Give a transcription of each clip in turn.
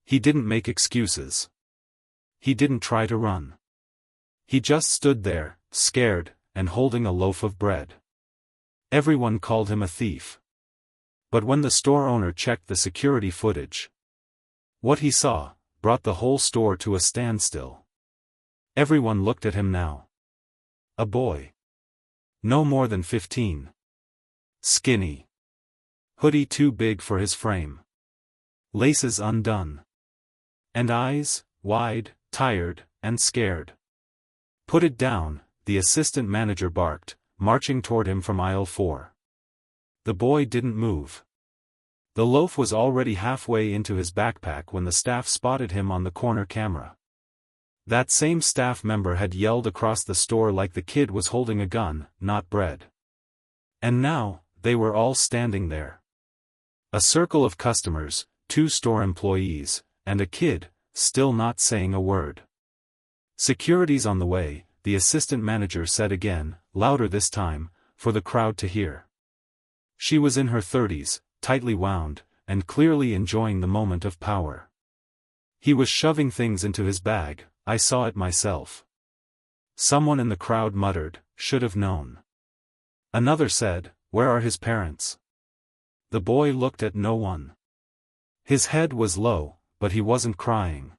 He didn't make excuses. He didn't try to run. He just stood there, scared, and holding a loaf of bread. Everyone called him a thief. But when the store owner checked the security footage, what he saw brought the whole store to a standstill. Everyone looked at him now. A boy. No more than 15. Skinny. Hoodie too big for his frame. Laces undone. And eyes, wide, tired, and scared. "Put it down," the assistant manager barked, marching toward him from aisle 4. The boy didn't move. The loaf was already halfway into his backpack when the staff spotted him on the corner camera. That same staff member had yelled across the store like the kid was holding a gun, not bread. And now, they were all standing there. A circle of customers, 2 store employees, and a kid, still not saying a word. "Security's on the way," the assistant manager said again, louder this time, for the crowd to hear. She was in her 30s, tightly wound, and clearly enjoying the moment of power. "He was shoving things into his bag, I saw it myself." Someone in the crowd muttered, "Should have known." Another said, "Where are his parents?" The boy looked at no one. His head was low, but he wasn't crying.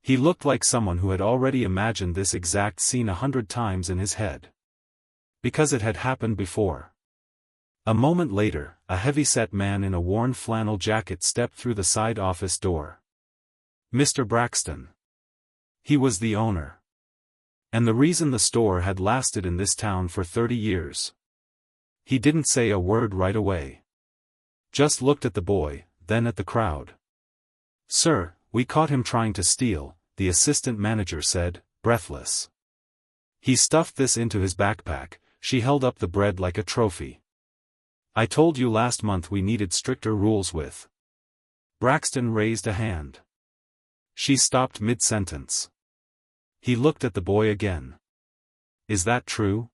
He looked like someone who had already imagined this exact scene 100 times in his head. Because it had happened before. A moment later, a heavy-set man in a worn flannel jacket stepped through the side office door. Mr. Braxton. He was the owner. And the reason the store had lasted in this town for 30 years. He didn't say a word right away. Just looked at the boy, then at the crowd. "Sir, we caught him trying to steal," the assistant manager said, breathless. "He stuffed this into his backpack." She held up the bread like a trophy. "I told you last month we needed stricter rules with." Braxton raised a hand. She stopped mid-sentence. He looked at the boy again. "Is that true?"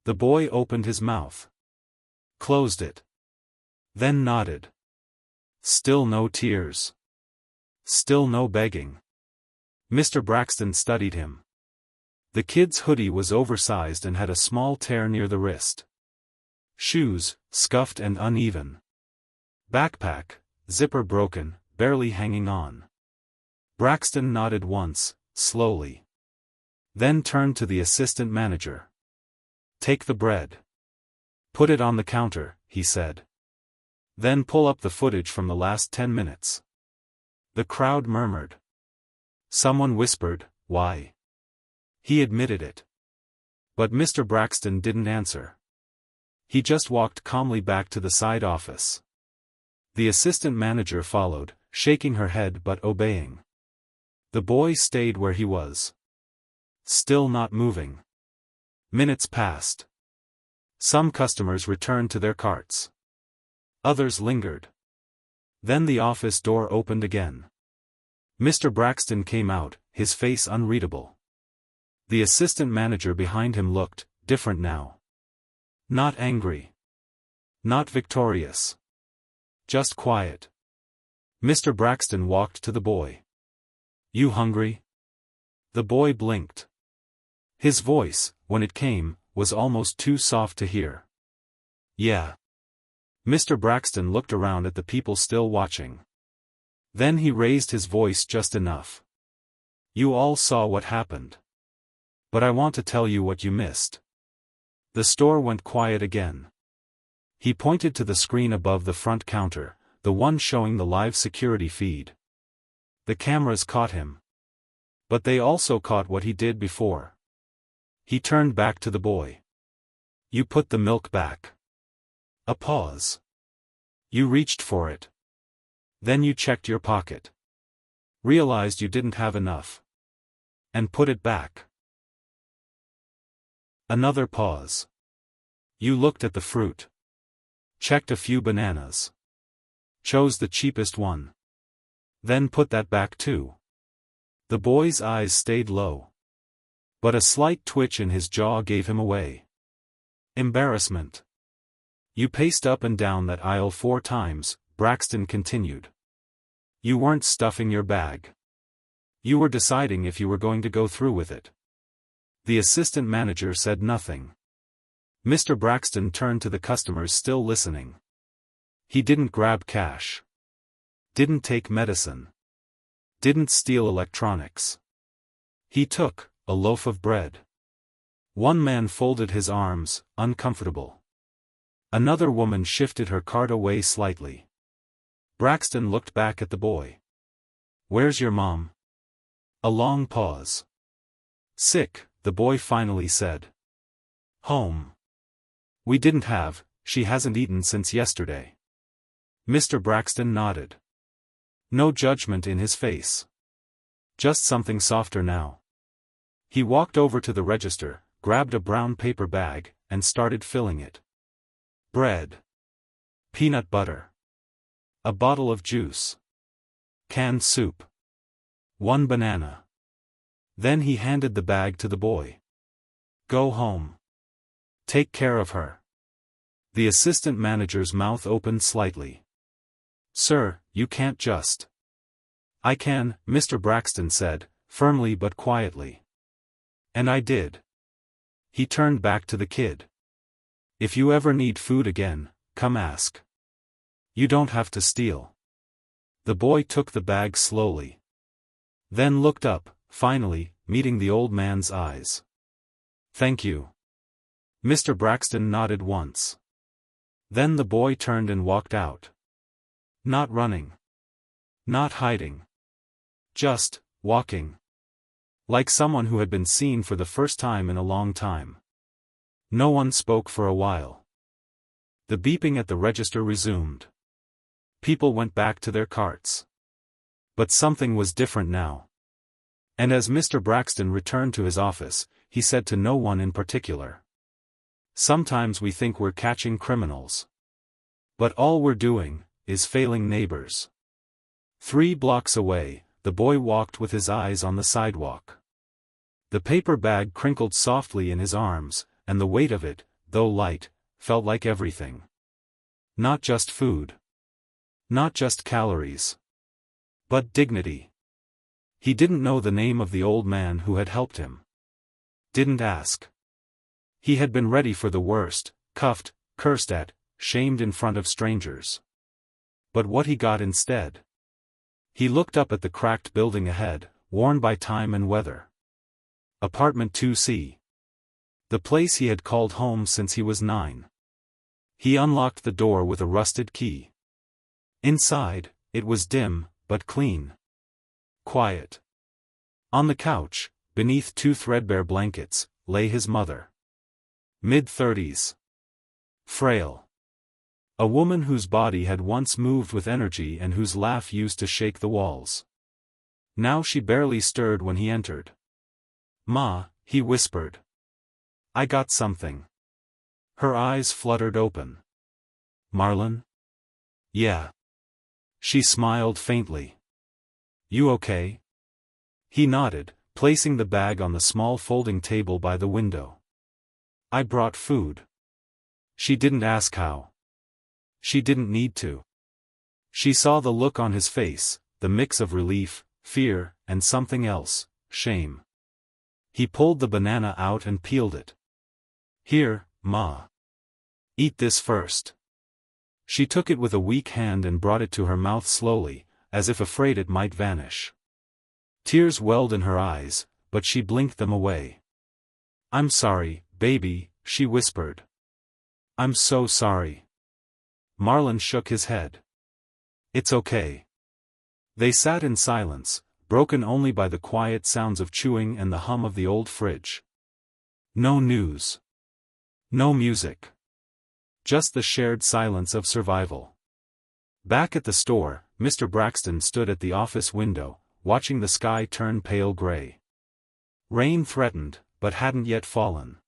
The boy opened his mouth. Closed it. Then nodded. Still no tears. Still no begging. Mr. Braxton studied him. The kid's hoodie was oversized and had a small tear near the wrist. Shoes, scuffed and uneven. Backpack, zipper broken, barely hanging on. Braxton nodded once, slowly. Then turned to the assistant manager. "Take the bread. Put it on the counter," he said. "Then pull up the footage from the last 10 minutes. The crowd murmured. Someone whispered, "Why?" He admitted it. But Mr. Braxton didn't answer. He just walked calmly back to the side office. The assistant manager followed, shaking her head but obeying. The boy stayed where he was. Still not moving. Minutes passed. Some customers returned to their carts. Others lingered. Then the office door opened again. Mr. Braxton came out, his face unreadable. The assistant manager behind him looked different now. Not angry. Not victorious. Just quiet. Mr. Braxton walked to the boy. "You hungry?" The boy blinked. His voice, when it came, was almost too soft to hear. "Yeah." Mr. Braxton looked around at the people still watching. Then he raised his voice just enough. "You all saw what happened. But I want to tell you what you missed." The store went quiet again. He pointed to the screen above the front counter, the one showing the live security feed. The cameras caught him. But they also caught what he did before. He turned back to the boy. "You put the milk back." A pause. "You reached for it. Then you checked your pocket. Realized you didn't have enough. And put it back." Another pause. "You looked at the fruit. Checked a few bananas. Chose the cheapest one. Then put that back too." The boy's eyes stayed low. But a slight twitch in his jaw gave him away. Embarrassment. "You paced up and down that aisle 4 times, Braxton continued. You weren't stuffing your bag. You were deciding if you were going to go through with it. The assistant manager said nothing. Mr. Braxton turned to the customers still listening. He didn't grab cash. Didn't take medicine. Didn't steal electronics. He took a loaf of bread. One man folded his arms, uncomfortable. Another woman shifted her cart away slightly. Braxton looked back at the boy. "Where's your mom?" A long pause. "Sick," the boy finally said. "Home. We didn't have, she hasn't eaten since yesterday." Mr. Braxton nodded. No judgment in his face. Just something softer now. He walked over to the register, grabbed a brown paper bag, and started filling it. Bread. Peanut butter. A bottle of juice. Canned soup. One banana. Then he handed the bag to the boy. "Go home. Take care of her." The assistant manager's mouth opened slightly. "Sir, you can't just." "I can," Mr. Braxton said, firmly but quietly. "And I did." He turned back to the kid. "If you ever need food again, come ask. You don't have to steal." The boy took the bag slowly. Then looked up, finally, meeting the old man's eyes. "Thank you." Mr. Braxton nodded once. Then the boy turned and walked out. Not running. Not hiding. Just walking. Like someone who had been seen for the first time in a long time. No one spoke for a while. The beeping at the register resumed. People went back to their carts. But something was different now. And as Mr. Braxton returned to his office, he said to no one in particular. "Sometimes we think we're catching criminals. But all we're doing is failing neighbors." 3 blocks away, the boy walked with his eyes on the sidewalk. The paper bag crinkled softly in his arms, and the weight of it, though light, felt like everything. Not just food. Not just calories. But dignity. He didn't know the name of the old man who had helped him. Didn't ask. He had been ready for the worst, cuffed, cursed at, shamed in front of strangers. But what he got instead? He looked up at the cracked building ahead, worn by time and weather. Apartment 2C. The place he had called home since he was 9. He unlocked the door with a rusted key. Inside, it was dim, but clean. Quiet. On the couch, beneath 2 threadbare blankets, lay his mother. Mid-30s. Frail. A woman whose body had once moved with energy and whose laugh used to shake the walls. Now she barely stirred when he entered. "Ma," he whispered. "I got something." Her eyes fluttered open. "Marlon?" "Yeah." She smiled faintly. "You okay?" He nodded, placing the bag on the small folding table by the window. "I brought food." She didn't ask how. She didn't need to. She saw the look on his face, the mix of relief, fear, and something else, shame. He pulled the banana out and peeled it. "Here, Ma. Eat this first." She took it with a weak hand and brought it to her mouth slowly, as if afraid it might vanish. Tears welled in her eyes, but she blinked them away. "I'm sorry, baby," she whispered. "I'm so sorry." Marlon shook his head. "It's okay." They sat in silence, broken only by the quiet sounds of chewing and the hum of the old fridge. No news. No music. Just the shared silence of survival. Back at the store, Mr. Braxton stood at the office window, watching the sky turn pale gray. Rain threatened, but hadn't yet fallen.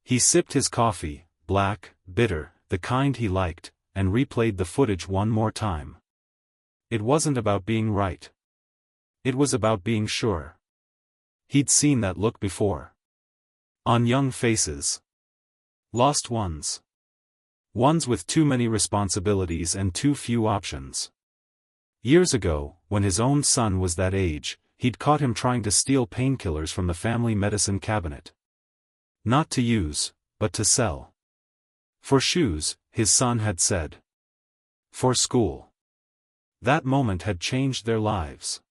He sipped his coffee, black, bitter, the kind he liked, and replayed the footage one more time. It wasn't about being right. It was about being sure. He'd seen that look before. On young faces. Lost ones. Ones with too many responsibilities and too few options. Years ago, when his own son was that age, he'd caught him trying to steal painkillers from the family medicine cabinet. Not to use, but to sell. For shoes, his son had said. For school. That moment had changed their lives.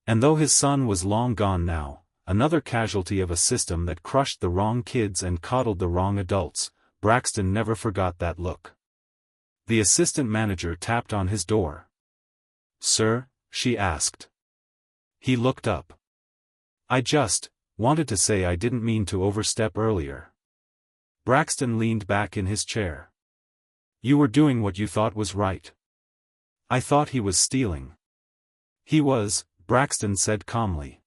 And though his son was long gone now, another casualty of a system that crushed the wrong kids and coddled the wrong adults, Braxton never forgot that look. The assistant manager tapped on his door. "Sir?" she asked. He looked up. "I just wanted to say I didn't mean to overstep earlier." Braxton leaned back in his chair. "You were doing what you thought was right." "I thought he was stealing." "He was," Braxton said calmly.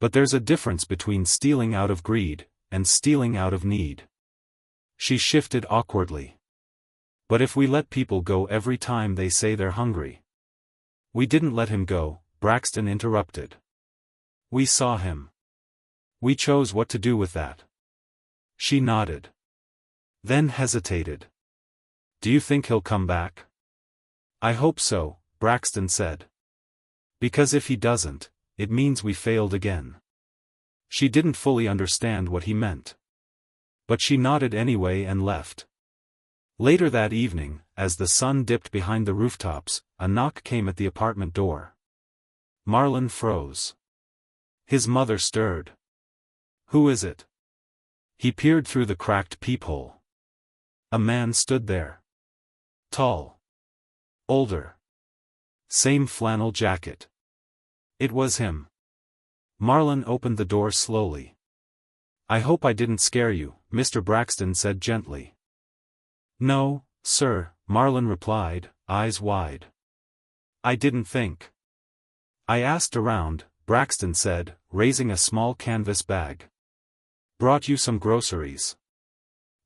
"But there's a difference between stealing out of greed, and stealing out of need." She shifted awkwardly. "But if we let people go every time they say they're hungry." "We didn't let him go," Braxton interrupted. "We saw him. We chose what to do with that." She nodded. Then hesitated. "Do you think he'll come back?" "I hope so," Braxton said. "Because if he doesn't, it means we failed again." She didn't fully understand what he meant. But she nodded anyway and left. Later that evening, as the sun dipped behind the rooftops, a knock came at the apartment door. Marlon froze. His mother stirred. "Who is it?" He peered through the cracked peephole. A man stood there. Tall. Older. Same flannel jacket. It was him. Marlon opened the door slowly. "I hope I didn't scare you," Mr. Braxton said gently. "No, sir," Marlon replied, eyes wide. "I didn't think." "I asked around," Braxton said, raising a small canvas bag. "Brought you some groceries.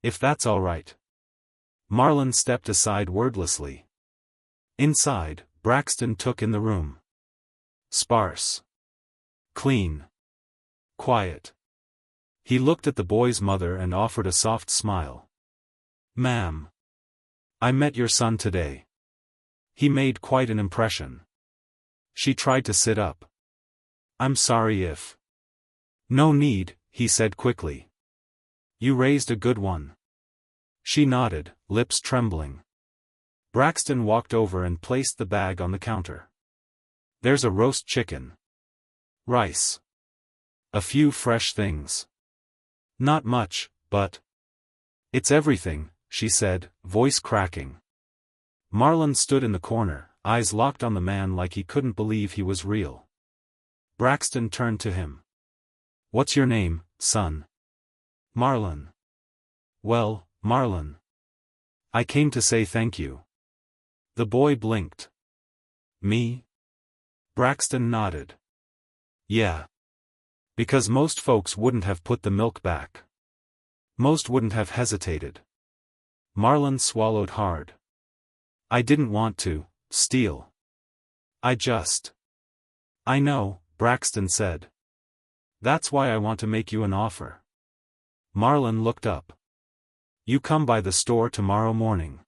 If that's all right." Marlon stepped aside wordlessly. Inside, Braxton took in the room. Sparse. Clean. Quiet. He looked at the boy's mother and offered a soft smile. "Ma'am. I met your son today. He made quite an impression." She tried to sit up. "I'm sorry if—" "No need," he said quickly. "You raised a good one." She nodded, lips trembling. Braxton walked over and placed the bag on the counter. "There's a roast chicken. Rice. A few fresh things. Not much, but—" "It's everything," she said, voice cracking. Marlon stood in the corner, eyes locked on the man like he couldn't believe he was real. Braxton turned to him. "What's your name, son?" "Marlon." "Well, Marlon. I came to say thank you." The boy blinked. "Me?" Braxton nodded. "Yeah. Because most folks wouldn't have put the milk back. Most wouldn't have hesitated." Marlon swallowed hard. "I didn't want to steal. I just—" "I know," Braxton said. "That's why I want to make you an offer." Marlon looked up. "You come by the store tomorrow morning.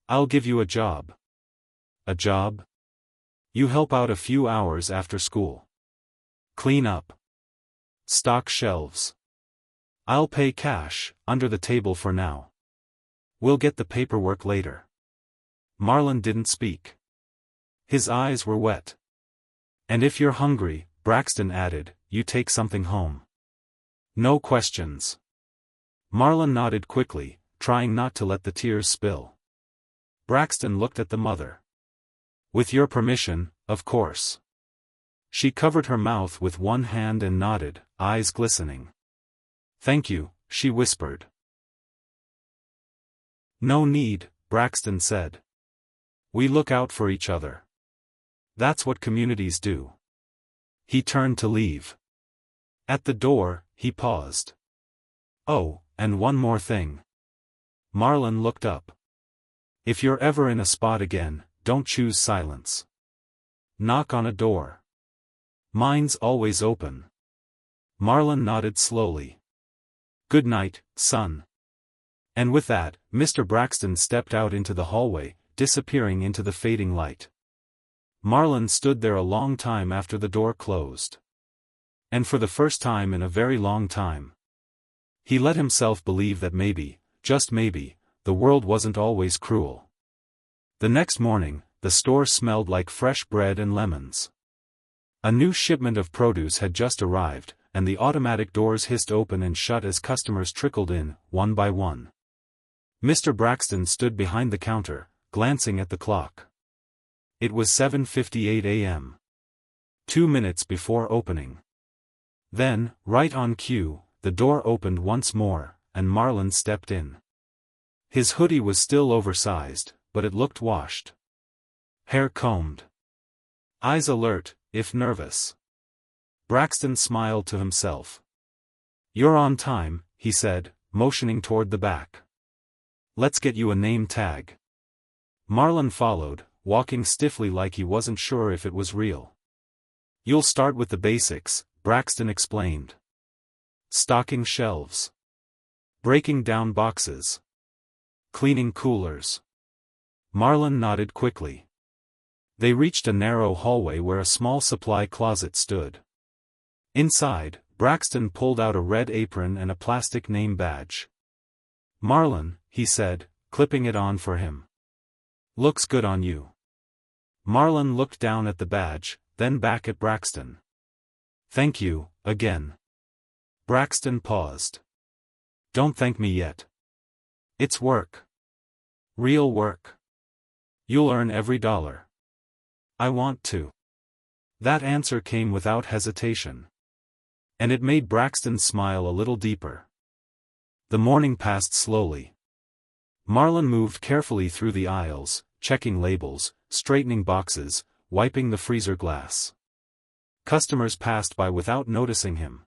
I'll give you a job." "A job?" "You help out a few hours after school. Clean up. Stock shelves. I'll pay cash, under the table for now. We'll get the paperwork later." Marlon didn't speak. His eyes were wet. "And if you're hungry," Braxton added, "you take something home. No questions." Marlon nodded quickly, trying not to let the tears spill. Braxton looked at the mother. "With your permission, of course." She covered her mouth with one hand and nodded, eyes glistening. "Thank you," she whispered. "No need," Braxton said. "We look out for each other. That's what communities do." He turned to leave. At the door, he paused. "Oh, and one more thing." Marlon looked up. "If you're ever in a spot again, don't choose silence. Knock on a door. Mine's always open." Marlon nodded slowly. "Good night, son." And with that, Mr. Braxton stepped out into the hallway, disappearing into the fading light. Marlon stood there a long time after the door closed. And for the first time in a very long time, he let himself believe that maybe, just maybe, the world wasn't always cruel. The next morning, the store smelled like fresh bread and lemons. A new shipment of produce had just arrived, and the automatic doors hissed open and shut as customers trickled in, one by one. Mr. Braxton stood behind the counter, glancing at the clock. It was 7:58 a.m. 2 minutes before opening. Then, right on cue, the door opened once more, and Marlon stepped in. His hoodie was still oversized, but it looked washed. Hair combed. Eyes alert, if nervous. Braxton smiled to himself. "You're on time," he said, motioning toward the back. "Let's get you a name tag." Marlon followed, walking stiffly like he wasn't sure if it was real. "You'll start with the basics," Braxton explained. "Stocking shelves. Breaking down boxes. Cleaning coolers." Marlon nodded quickly. They reached a narrow hallway where a small supply closet stood. Inside, Braxton pulled out a red apron and a plastic name badge. "Marlon," he said, clipping it on for him. "Looks good on you." Marlon looked down at the badge, then back at Braxton. "Thank you, again." Braxton paused. "Don't thank me yet. It's work. Real work. You'll earn every dollar." "I want to." That answer came without hesitation. And it made Braxton smile a little deeper. The morning passed slowly. Marlon moved carefully through the aisles, checking labels, straightening boxes, wiping the freezer glass. Customers passed by without noticing him.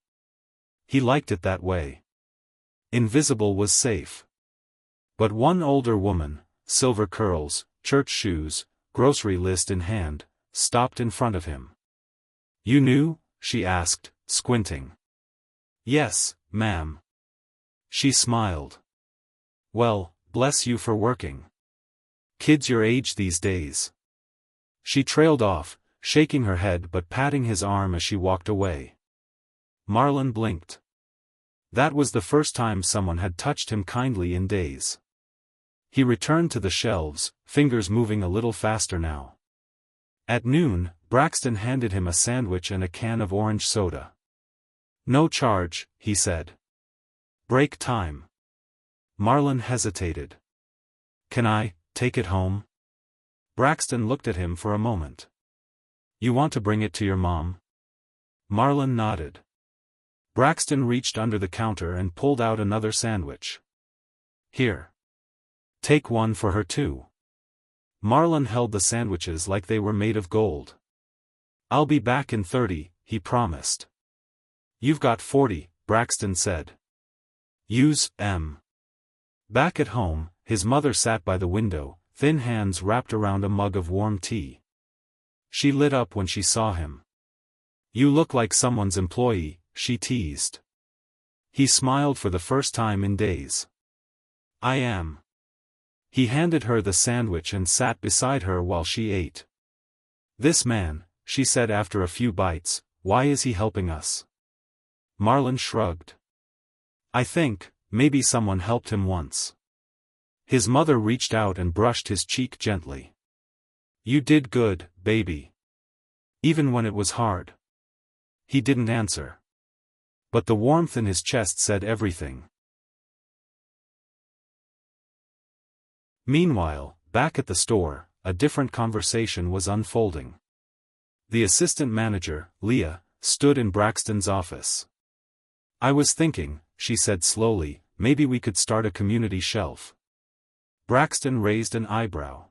He liked it that way. Invisible was safe. But one older woman, silver curls, church shoes, grocery list in hand, stopped in front of him. "You knew?" she asked, squinting. "Yes, ma'am." She smiled. "Well, bless you for working. Kids your age these days." She trailed off, shaking her head but patting his arm as she walked away. Marlon blinked. That was the first time someone had touched him kindly in days. He returned to the shelves, fingers moving a little faster now. At noon, Braxton handed him a sandwich and a can of orange soda. "No charge," he said. "Break time." Marlon hesitated. "Can I take it home?" Braxton looked at him for a moment. "You want to bring it to your mom?" Marlon nodded. Braxton reached under the counter and pulled out another sandwich. "Here. Take one for her too." Marlon held the sandwiches like they were made of gold. "I'll be back in 30, he promised. "You've got 40, Braxton said. "Use, M." Back at home, his mother sat by the window, thin hands wrapped around a mug of warm tea. She lit up when she saw him. "You look like someone's employee," she teased. He smiled for the first time in days. "I am." He handed her the sandwich and sat beside her while she ate. "This man," she said after a few bites, "why is he helping us?" Marlon shrugged. "I think, maybe someone helped him once." His mother reached out and brushed his cheek gently. "You did good, baby. Even when it was hard." He didn't answer. But the warmth in his chest said everything. Meanwhile, back at the store, a different conversation was unfolding. The assistant manager, Leah, stood in Braxton's office. "I was thinking," she said slowly, "maybe we could start a community shelf." Braxton raised an eyebrow.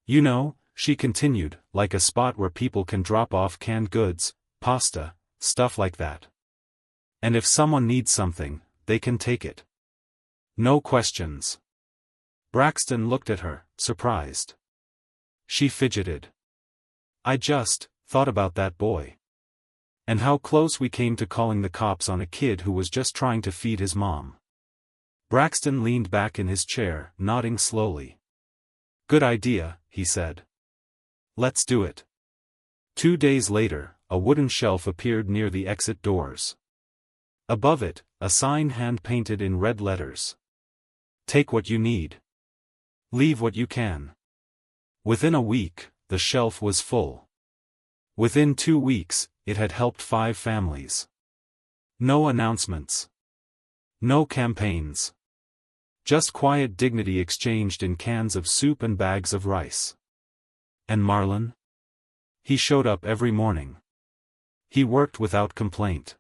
"You know," she continued, "like a spot where people can drop off canned goods, pasta, stuff like that. And if someone needs something, they can take it. No questions." Braxton looked at her, surprised. She fidgeted. "I just thought about that boy. And how close we came to calling the cops on a kid who was just trying to feed his mom." Braxton leaned back in his chair, nodding slowly. "Good idea," he said. "Let's do it." 2 days later, a wooden shelf appeared near the exit doors. Above it, a sign hand-painted in red letters. "Take what you need. Leave what you can." Within a week, the shelf was full. Within 2 weeks, it had helped 5 families. No announcements. No campaigns. Just quiet dignity exchanged in cans of soup and bags of rice. And Marlon? He showed up every morning. He worked without complaint.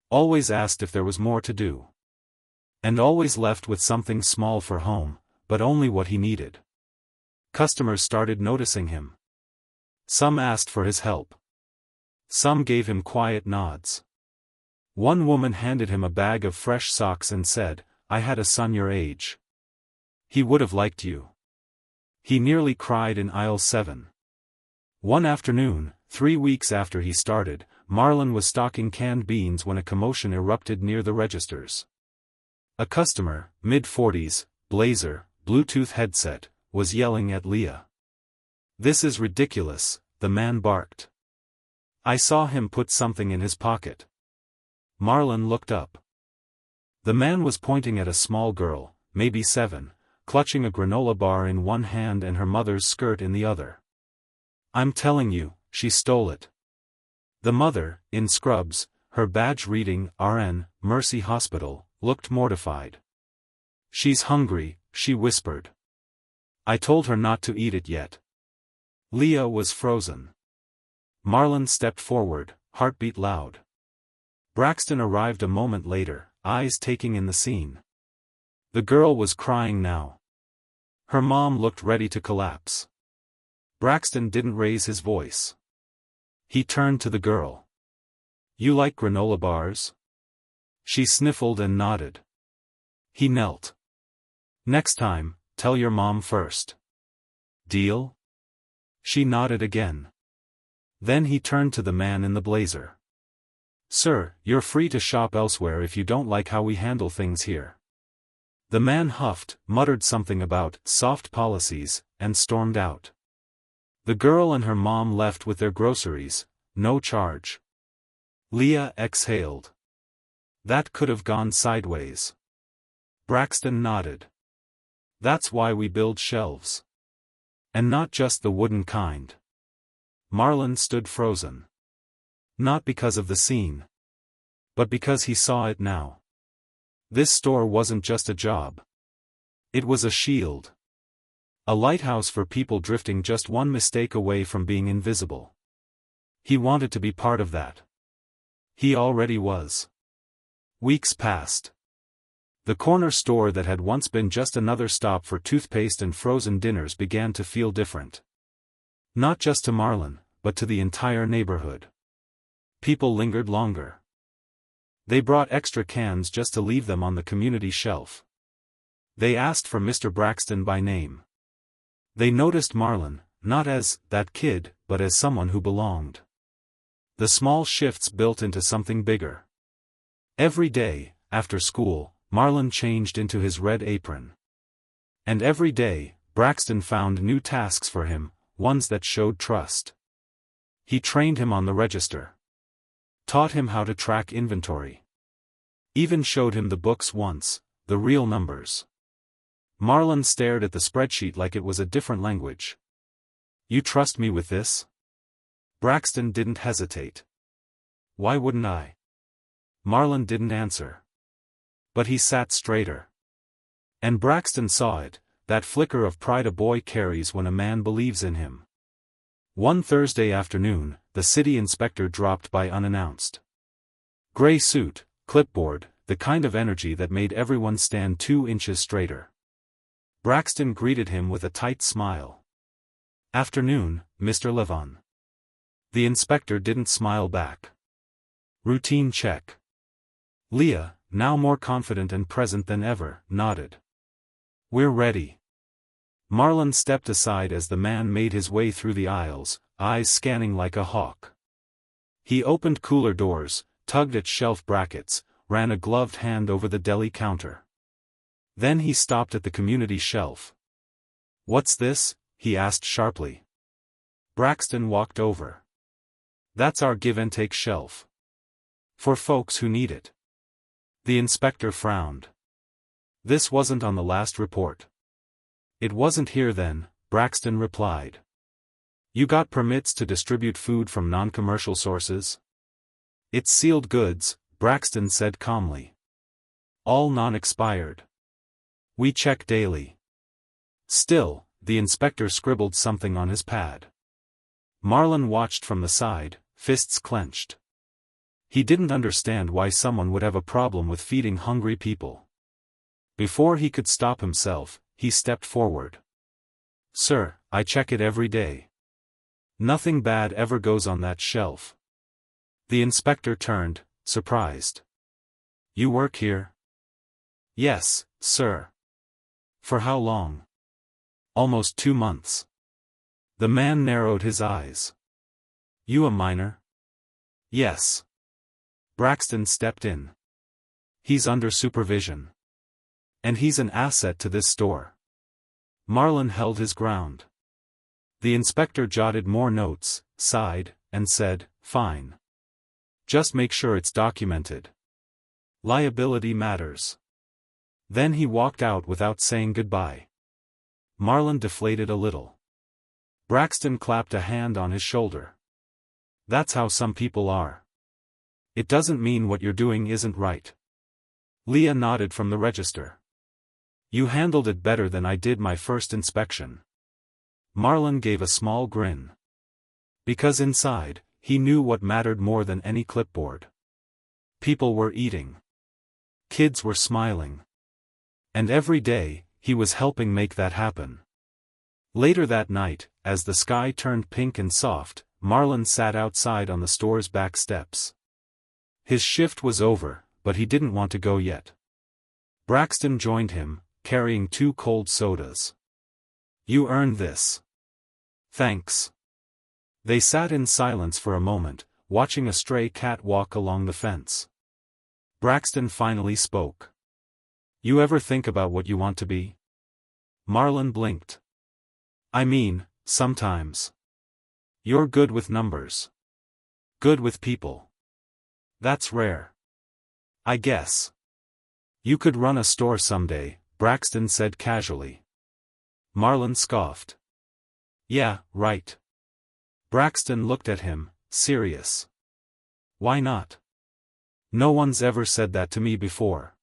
Always asked if there was more to do. And always left with something small for home, but only what he needed. Customers started noticing him. Some asked for his help. Some gave him quiet nods. One woman handed him a bag of fresh socks and said, "I had a son your age. He would have liked you." He nearly cried in aisle 7. One afternoon, 3 weeks after he started, Marlon was stocking canned beans when a commotion erupted near the registers. A customer, mid-40s, blazer, Bluetooth headset, was yelling at Leah. "This is ridiculous," the man barked. "I saw him put something in his pocket." Marlon looked up. The man was pointing at a small girl, maybe 7, clutching a granola bar in one hand and her mother's skirt in the other. "I'm telling you, she stole it." The mother, in scrubs, her badge reading RN, Mercy Hospital, looked mortified. "She's hungry," she whispered. "I told her not to eat it yet." Leah was frozen. Marlon stepped forward, heartbeat loud. Braxton arrived a moment later, eyes taking in the scene. The girl was crying now. Her mom looked ready to collapse. Braxton didn't raise his voice. He turned to the girl. "You like granola bars?" She sniffled and nodded. He knelt. "Next time, tell your mom first. Deal?" She nodded again. Then he turned to the man in the blazer. "Sir, you're free to shop elsewhere if you don't like how we handle things here." The man huffed, muttered something about soft policies, and stormed out. The girl and her mom left with their groceries, no charge. Leah exhaled. That could have gone sideways. Braxton nodded. "That's why we build shelves. And not just the wooden kind." Marlon stood frozen. Not because of the scene. But because he saw it now. This store wasn't just a job. It was a shield. A lighthouse for people drifting just one mistake away from being invisible. He wanted to be part of that. He already was. Weeks passed. The corner store that had once been just another stop for toothpaste and frozen dinners began to feel different. Not just to Marlon, but to the entire neighborhood. People lingered longer. They brought extra cans just to leave them on the community shelf. They asked for Mr. Braxton by name. They noticed Marlon, not as that kid, but as someone who belonged. The small shifts built into something bigger. Every day, after school, Marlon changed into his red apron. And every day, Braxton found new tasks for him, ones that showed trust. He trained him on the register. Taught him how to track inventory. Even showed him the books once, the real numbers. Marlon stared at the spreadsheet like it was a different language. "You trust me with this?" Braxton didn't hesitate. "Why wouldn't I?" Marlon didn't answer. But he sat straighter. And Braxton saw it, that flicker of pride a boy carries when a man believes in him. One Thursday afternoon, the city inspector dropped by unannounced. Gray suit, clipboard, the kind of energy that made everyone stand 2 inches straighter. Braxton greeted him with a tight smile. "Afternoon, Mr. Levon." The inspector didn't smile back. "Routine check." Leah, now more confident and present than ever, nodded. "We're ready." Marlon stepped aside as the man made his way through the aisles, eyes scanning like a hawk. He opened cooler doors, tugged at shelf brackets, ran a gloved hand over the deli counter. Then he stopped at the community shelf. "What's this?" he asked sharply. Braxton walked over. "That's our give-and-take shelf. For folks who need it." The inspector frowned. This wasn't on the last report. "It wasn't here then," Braxton replied. "You got permits to distribute food from non-commercial sources?" "It's sealed goods," Braxton said calmly. "All non-expired. We check daily." Still, the inspector scribbled something on his pad. Marlon watched from the side, fists clenched. He didn't understand why someone would have a problem with feeding hungry people. Before he could stop himself, he stepped forward. "Sir, I check it every day. Nothing bad ever goes on that shelf." The inspector turned, surprised. "You work here?" "Yes, sir." "For how long?" "Almost 2 months." The man narrowed his eyes. "You a minor?" "Yes." Braxton stepped in. "He's under supervision. And he's an asset to this store." Marlon held his ground. The inspector jotted more notes, sighed, and said, "Fine. Just make sure it's documented. Liability matters." Then he walked out without saying goodbye. Marlon deflated a little. Braxton clapped a hand on his shoulder. "That's how some people are. It doesn't mean what you're doing isn't right." Leah nodded from the register. "You handled it better than I did my first inspection." Marlon gave a small grin. Because inside, he knew what mattered more than any clipboard. People were eating. Kids were smiling. And every day, he was helping make that happen. Later that night, as the sky turned pink and soft, Marlon sat outside on the store's back steps. His shift was over, but he didn't want to go yet. Braxton joined him, carrying 2 cold sodas. "You earned this." "Thanks." They sat in silence for a moment, watching a stray cat walk along the fence. Braxton finally spoke. "You ever think about what you want to be?" Marlon blinked. "I mean, sometimes. You're good with numbers. Good with people. That's rare. I guess. You could run a store someday," Braxton said casually. Marlon scoffed. "Yeah, right." Braxton looked at him, serious. "Why not? No one's ever said that to me before."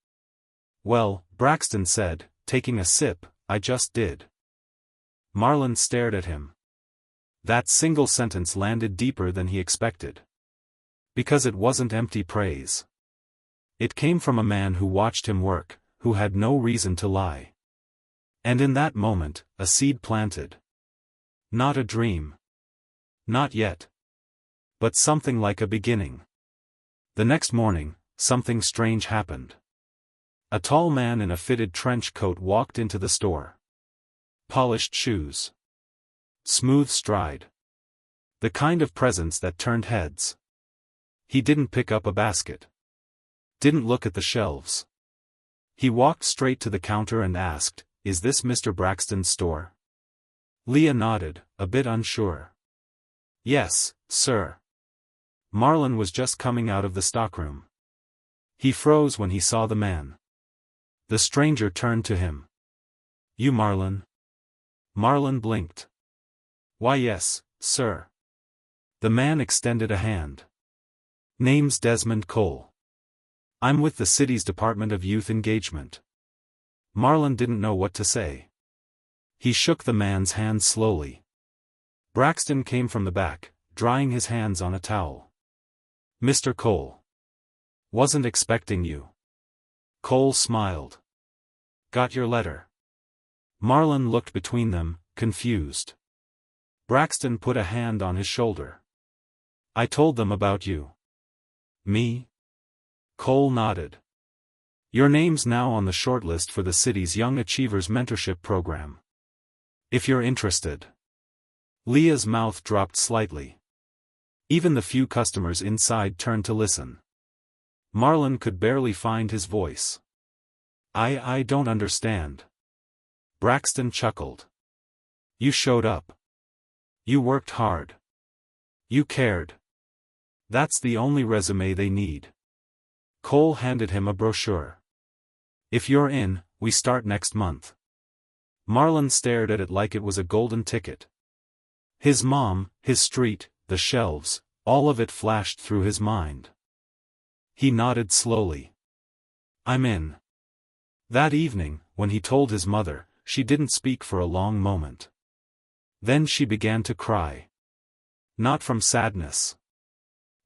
"Well," Braxton said, taking a sip, "I just did." Marlon stared at him. That single sentence landed deeper than he expected. Because it wasn't empty praise. It came from a man who watched him work, who had no reason to lie. And in that moment, a seed planted. Not a dream. Not yet. But something like a beginning. The next morning, something strange happened. A tall man in a fitted trench coat walked into the store. Polished shoes. Smooth stride. The kind of presence that turned heads. He didn't pick up a basket. Didn't look at the shelves. He walked straight to the counter and asked, "Is this Mr. Braxton's store?" Leah nodded, a bit unsure. "Yes, sir." Marlon was just coming out of the stockroom. He froze when he saw the man. The stranger turned to him. "You Marlon?" Marlon blinked. "Why yes, sir." The man extended a hand. "Name's Desmond Cole. I'm with the city's Department of Youth Engagement." Marlon didn't know what to say. He shook the man's hand slowly. Braxton came from the back, drying his hands on a towel. "Mr. Cole. Wasn't expecting you." Cole smiled. "Got your letter." Marlon looked between them, confused. Braxton put a hand on his shoulder. "I told them about you." "Me?" Cole nodded. "Your name's now on the shortlist for the city's Young Achievers Mentorship Program. If you're interested." Leah's mouth dropped slightly. Even the few customers inside turned to listen. Marlon could barely find his voice. I don't understand. Braxton chuckled. You showed up. You worked hard. You cared. That's the only resume they need. Cole handed him a brochure. If you're in, we start next month. Marlon stared at it like it was a golden ticket. His mom, his street, the shelves, all of it flashed through his mind. He nodded slowly. I'm in. That evening, when he told his mother, she didn't speak for a long moment. Then she began to cry. Not from sadness,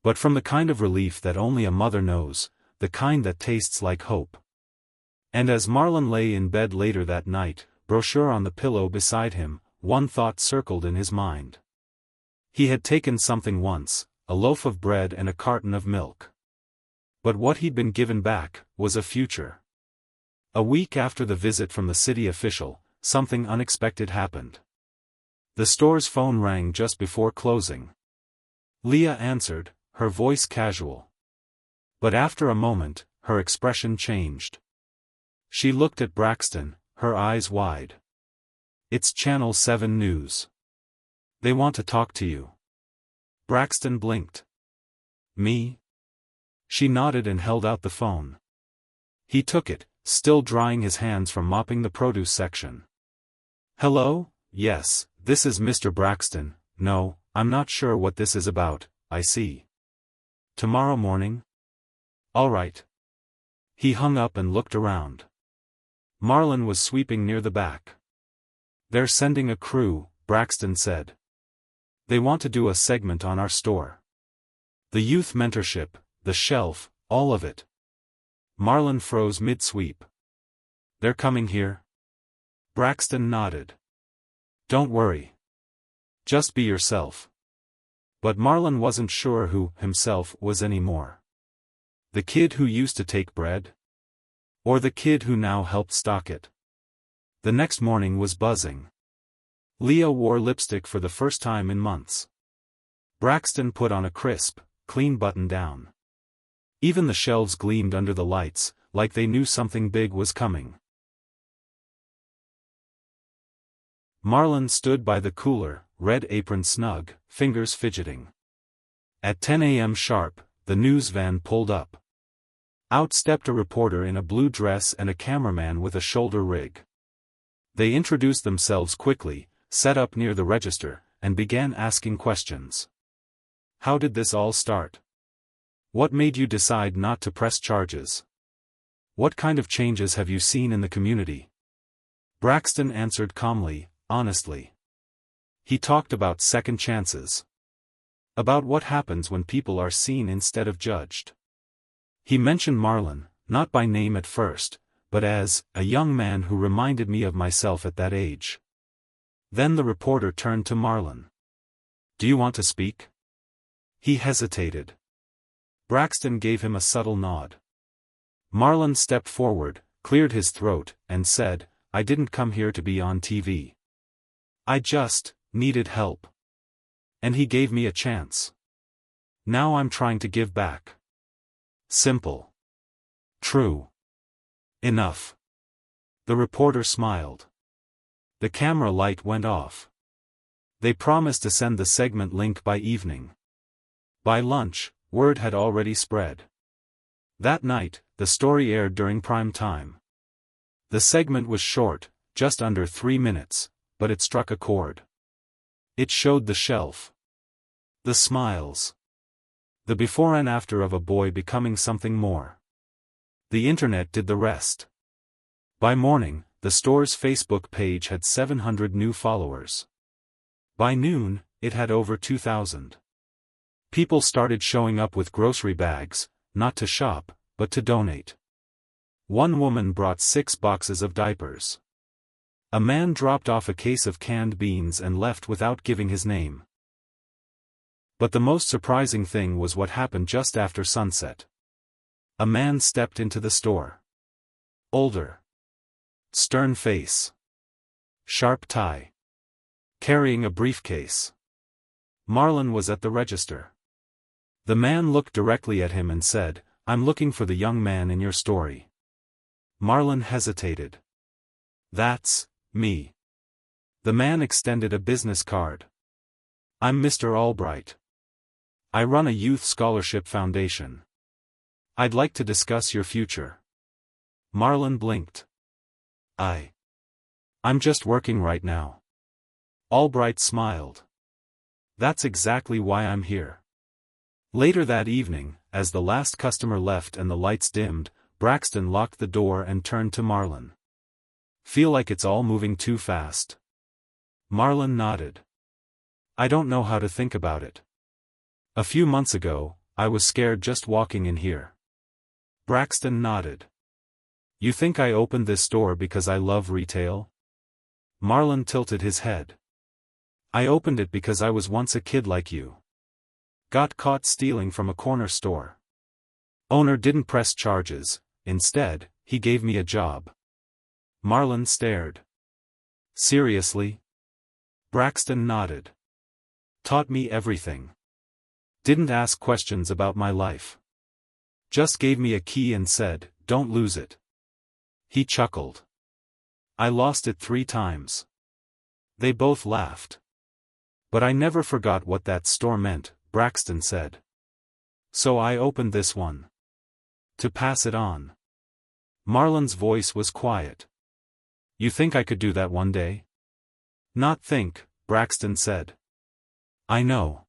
but from the kind of relief that only a mother knows, the kind that tastes like hope. And as Marlon lay in bed later that night, brochure on the pillow beside him, one thought circled in his mind. He had taken something once, a loaf of bread and a carton of milk. But what he'd been given back was a future. A week after the visit from the city official, something unexpected happened. The store's phone rang just before closing. Leah answered, her voice casual. But after a moment, her expression changed. She looked at Braxton, her eyes wide. It's Channel 7 News. They want to talk to you. Braxton blinked. Me? She nodded and held out the phone. He took it, still drying his hands from mopping the produce section. Hello? Yes, this is Mr. Braxton. No, I'm not sure what this is about, I see. Tomorrow morning? All right. He hung up and looked around. Marlon was sweeping near the back. They're sending a crew, Braxton said. They want to do a segment on our store. The youth mentorship, the shelf, all of it. Marlon froze mid-sweep. They're coming here? Braxton nodded. Don't worry. Just be yourself. But Marlon wasn't sure who himself was anymore. The kid who used to take bread? Or the kid who now helped stock it? The next morning was buzzing. Leah wore lipstick for the first time in months. Braxton put on a crisp, clean button-down. Even the shelves gleamed under the lights, like they knew something big was coming. Marlon stood by the cooler, red apron snug, fingers fidgeting. At 10 a.m. sharp, the news van pulled up. Out stepped a reporter in a blue dress and a cameraman with a shoulder rig. They introduced themselves quickly, set up near the register, and began asking questions. How did this all start? What made you decide not to press charges? What kind of changes have you seen in the community? Braxton answered calmly, honestly. He talked about second chances. About what happens when people are seen instead of judged. He mentioned Marlon, not by name at first, but as a young man who reminded me of myself at that age. Then the reporter turned to Marlon. Do you want to speak? He hesitated. Braxton gave him a subtle nod. Marlon stepped forward, cleared his throat, and said, I didn't come here to be on TV. I just needed help. And he gave me a chance. Now I'm trying to give back. Simple. True. Enough. The reporter smiled. The camera light went off. They promised to send the segment link by evening. By lunch, word had already spread. That night, the story aired during prime time. The segment was short, just under 3 minutes, but it struck a chord. It showed the shelf. The smiles. The before and after of a boy becoming something more. The internet did the rest. By morning, the store's Facebook page had 700 new followers. By noon, it had over 2,000. People started showing up with grocery bags, not to shop, but to donate. One woman brought 6 boxes of diapers. A man dropped off a case of canned beans and left without giving his name. But the most surprising thing was what happened just after sunset. A man stepped into the store. Older. Stern face. Sharp tie. Carrying a briefcase. Marlon was at the register. The man looked directly at him and said, I'm looking for the young man in your story. Marlon hesitated. That's me. The man extended a business card. I'm Mr. Albright. I run a youth scholarship foundation. I'd like to discuss your future. Marlon blinked. I'm just working right now. Albright smiled. That's exactly why I'm here. Later that evening, as the last customer left and the lights dimmed, Braxton locked the door and turned to Marlon. Feel like it's all moving too fast? Marlon nodded. I don't know how to think about it. A few months ago, I was scared just walking in here. Braxton nodded. You think I opened this store because I love retail? Marlon tilted his head. I opened it because I was once a kid like you. Got caught stealing from a corner store. Owner didn't press charges, instead, he gave me a job. Marlon stared. Seriously? Braxton nodded. Taught me everything. Didn't ask questions about my life. Just gave me a key and said, don't lose it. He chuckled. I lost it 3 times. They both laughed. But I never forgot what that store meant, Braxton said. So I opened this one. To pass it on. Marlon's voice was quiet. You think I could do that one day? Not think, Braxton said. I know.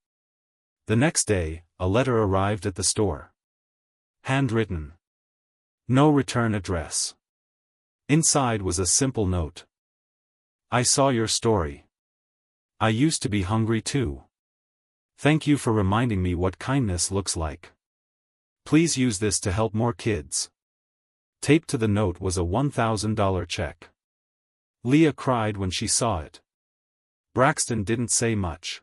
The next day, a letter arrived at the store. Handwritten. No return address. Inside was a simple note. I saw your story. I used to be hungry too. Thank you for reminding me what kindness looks like. Please use this to help more kids. Taped to the note was a $1,000 check. Leah cried when she saw it. Braxton didn't say much.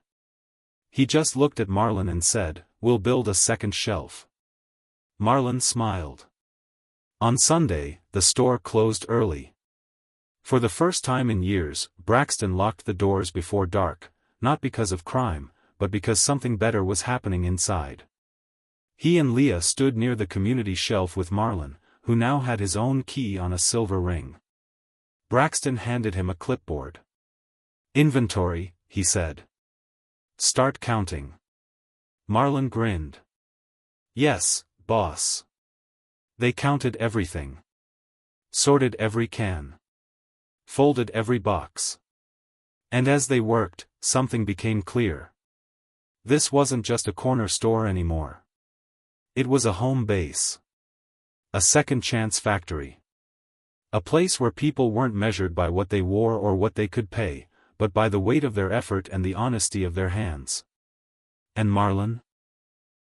He just looked at Marlon and said, we'll build a second shelf. Marlon smiled. On Sunday, the store closed early. For the first time in years, Braxton locked the doors before dark, not because of crime, but because something better was happening inside. He and Leah stood near the community shelf with Marlon, who now had his own key on a silver ring. Braxton handed him a clipboard. Inventory, he said. Start counting. Marlon grinned. Yes, boss. They counted everything. Sorted every can. Folded every box. And as they worked, something became clear. This wasn't just a corner store anymore. It was a home base. A second chance factory. A place where people weren't measured by what they wore or what they could pay, but by the weight of their effort and the honesty of their hands. And Marlon?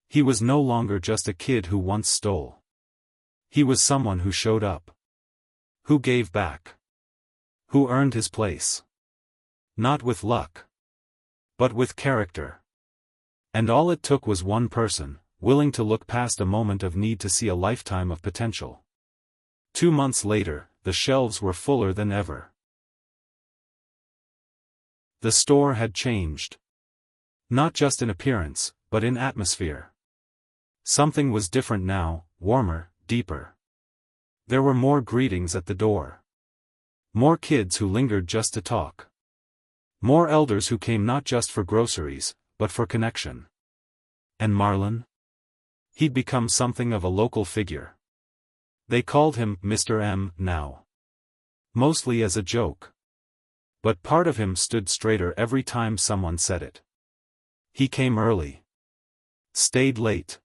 He was no longer just a kid who once stole. He was someone who showed up. Who gave back. Who earned his place. Not with luck. But with character. And all it took was one person, willing to look past a moment of need to see a lifetime of potential. 2 months later, the shelves were fuller than ever. The store had changed. Not just in appearance, but in atmosphere. Something was different now, warmer, deeper. There were more greetings at the door. More kids who lingered just to talk. More elders who came not just for groceries, but for connection. And Marlon? He'd become something of a local figure. They called him Mr. M now. Mostly as a joke. But part of him stood straighter every time someone said it. He came early. Stayed late.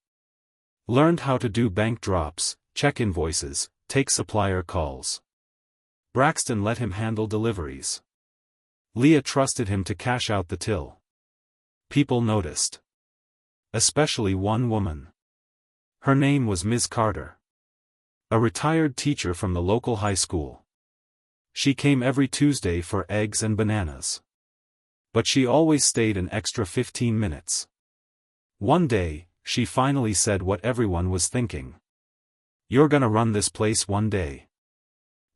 Learned how to do bank drops, check invoices, take supplier calls. Braxton let him handle deliveries. Leah trusted him to cash out the till. People noticed. Especially one woman. Her name was Ms. Carter. A retired teacher from the local high school. She came every Tuesday for eggs and bananas. But she always stayed an extra 15 minutes. One day, she finally said what everyone was thinking. You're gonna run this place one day.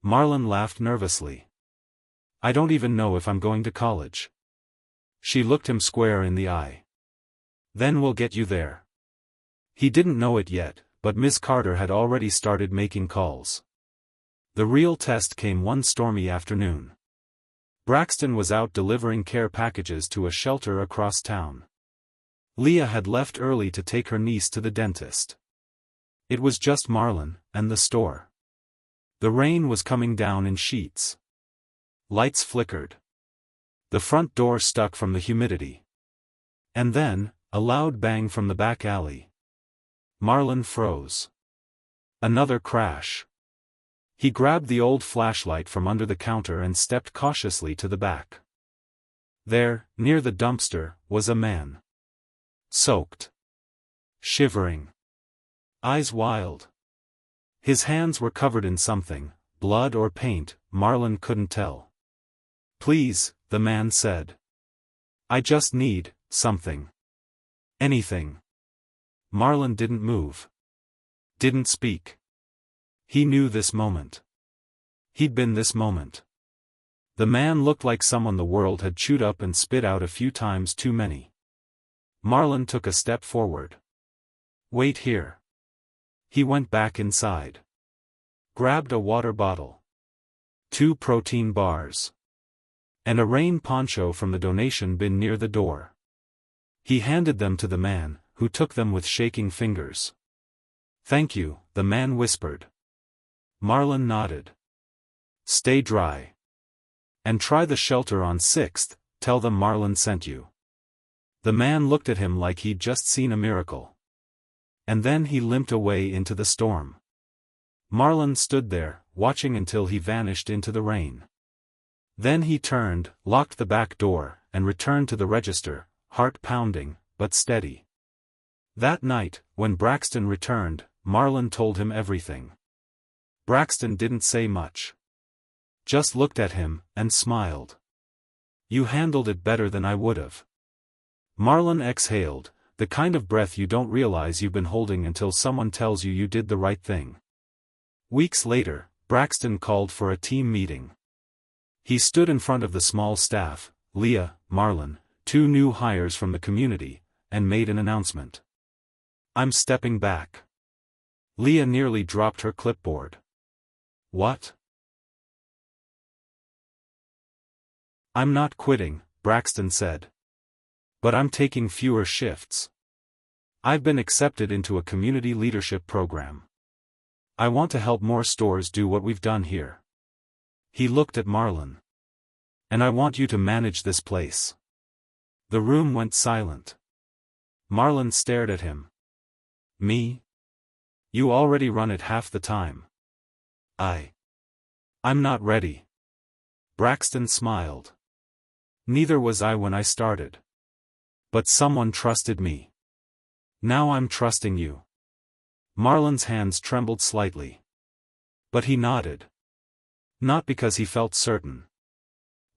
Marlon laughed nervously. I don't even know if I'm going to college. She looked him square in the eye. Then we'll get you there. He didn't know it yet, but Miss Carter had already started making calls. The real test came one stormy afternoon. Braxton was out delivering care packages to a shelter across town. Leah had left early to take her niece to the dentist. It was just Marlon and the store. The rain was coming down in sheets. Lights flickered. The front door stuck from the humidity. And then, a loud bang from the back alley. Marlon froze. Another crash. He grabbed the old flashlight from under the counter and stepped cautiously to the back. There, near the dumpster, was a man. Soaked. Shivering. Eyes wild. His hands were covered in something, blood or paint, Marlon couldn't tell. "Please," the man said. "I just need something. Anything." Marlon didn't move. Didn't speak. He knew this moment. He'd been this moment. The man looked like someone the world had chewed up and spit out a few times too many. Marlon took a step forward. "Wait here." He went back inside. Grabbed a water bottle. 2 protein bars. And a rain poncho from the donation bin near the door. He handed them to the man, who took them with shaking fingers. "Thank you," the man whispered. Marlon nodded. "Stay dry. And try the shelter on 6th, tell them Marlon sent you." The man looked at him like he'd just seen a miracle. And then he limped away into the storm. Marlon stood there, watching until he vanished into the rain. Then he turned, locked the back door, and returned to the register, heart pounding, but steady. That night, when Braxton returned, Marlon told him everything. Braxton didn't say much. Just looked at him, and smiled. "You handled it better than I would've." Marlon exhaled, the kind of breath you don't realize you've been holding until someone tells you did the right thing. Weeks later, Braxton called for a team meeting. He stood in front of the small staff, Leah, Marlon, 2 new hires from the community, and made an announcement. "I'm stepping back." Leah nearly dropped her clipboard. "What?" "I'm not quitting," Braxton said. "But I'm taking fewer shifts. I've been accepted into a community leadership program. I want to help more stores do what we've done here." He looked at Marlon. "And I want you to manage this place." The room went silent. Marlon stared at him. "Me? You already run it half the time." I'm not ready." Braxton smiled. "Neither was I when I started. But someone trusted me. Now I'm trusting you." Marlon's hands trembled slightly. But he nodded. Not because he felt certain.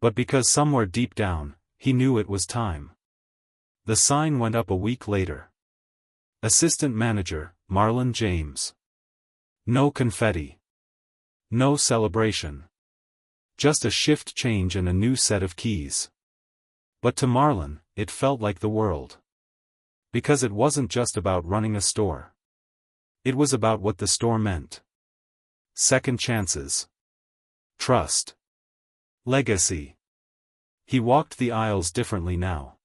But because somewhere deep down, he knew it was time. The sign went up a week later. Assistant Manager, Marlon James. No confetti. No celebration. Just a shift change and a new set of keys. But to Marlon, it felt like the world. Because it wasn't just about running a store. It was about what the store meant. Second chances. Trust. Legacy. He walked the aisles differently now.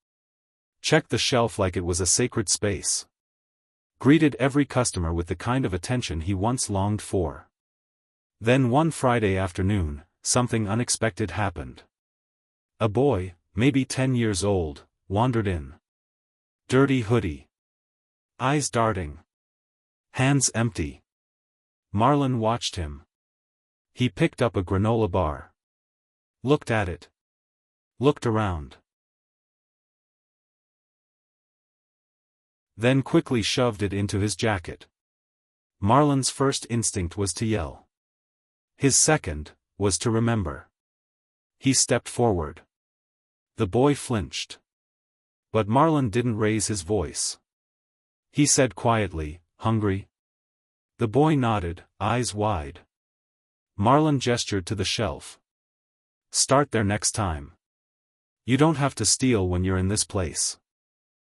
Checked the shelf like it was a sacred space. Greeted every customer with the kind of attention he once longed for. Then one Friday afternoon, something unexpected happened. A boy, maybe 10 years old, wandered in. Dirty hoodie. Eyes darting. Hands empty. Marlon watched him. He picked up a granola bar. Looked at it. Looked around. Then quickly shoved it into his jacket. Marlon's first instinct was to yell. His second, was to remember. He stepped forward. The boy flinched. But Marlon didn't raise his voice. He said quietly, "Hungry?" The boy nodded, eyes wide. Marlon gestured to the shelf. "Start there next time. You don't have to steal when you're in this place."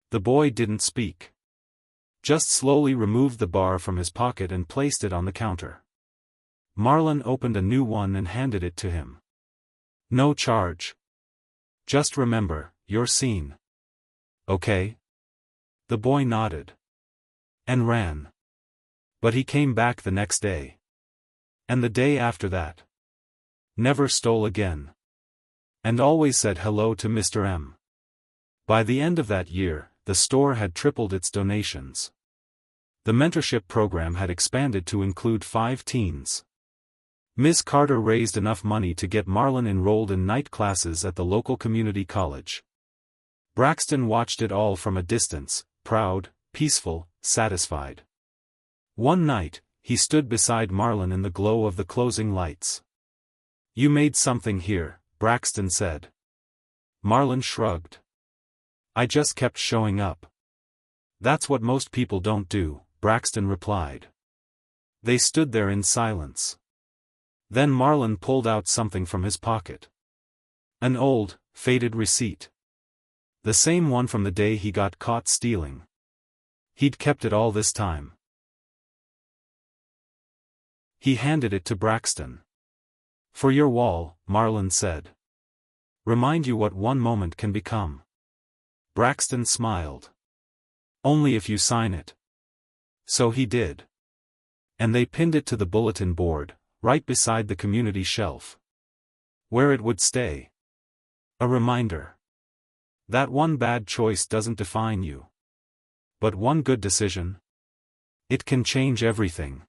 The boy didn't speak. Just slowly removed the bar from his pocket and placed it on the counter. Marlon opened a new one and handed it to him. No charge. Just remember, you're seen. Okay? The boy nodded. And ran. But he came back the next day. And the day after that. Never stole again. And always said hello to Mr. M. By the end of that year, the store had tripled its donations. The mentorship program had expanded to include 5 teens. Miss Carter raised enough money to get Marlon enrolled in night classes at the local community college. Braxton watched it all from a distance, proud, peaceful, satisfied. One night, he stood beside Marlon in the glow of the closing lights. "You made something here," Braxton said. Marlon shrugged. "I just kept showing up." "That's what most people don't do," Braxton replied. They stood there in silence. Then Marlon pulled out something from his pocket. An old, faded receipt. The same one from the day he got caught stealing. He'd kept it all this time. He handed it to Braxton. "For your wall," Marlon said. "Remind you what one moment can become." Braxton smiled. "Only if you sign it." So he did. And they pinned it to the bulletin board, right beside the community shelf. Where it would stay. A reminder. That one bad choice doesn't define you. But one good decision? It can change everything.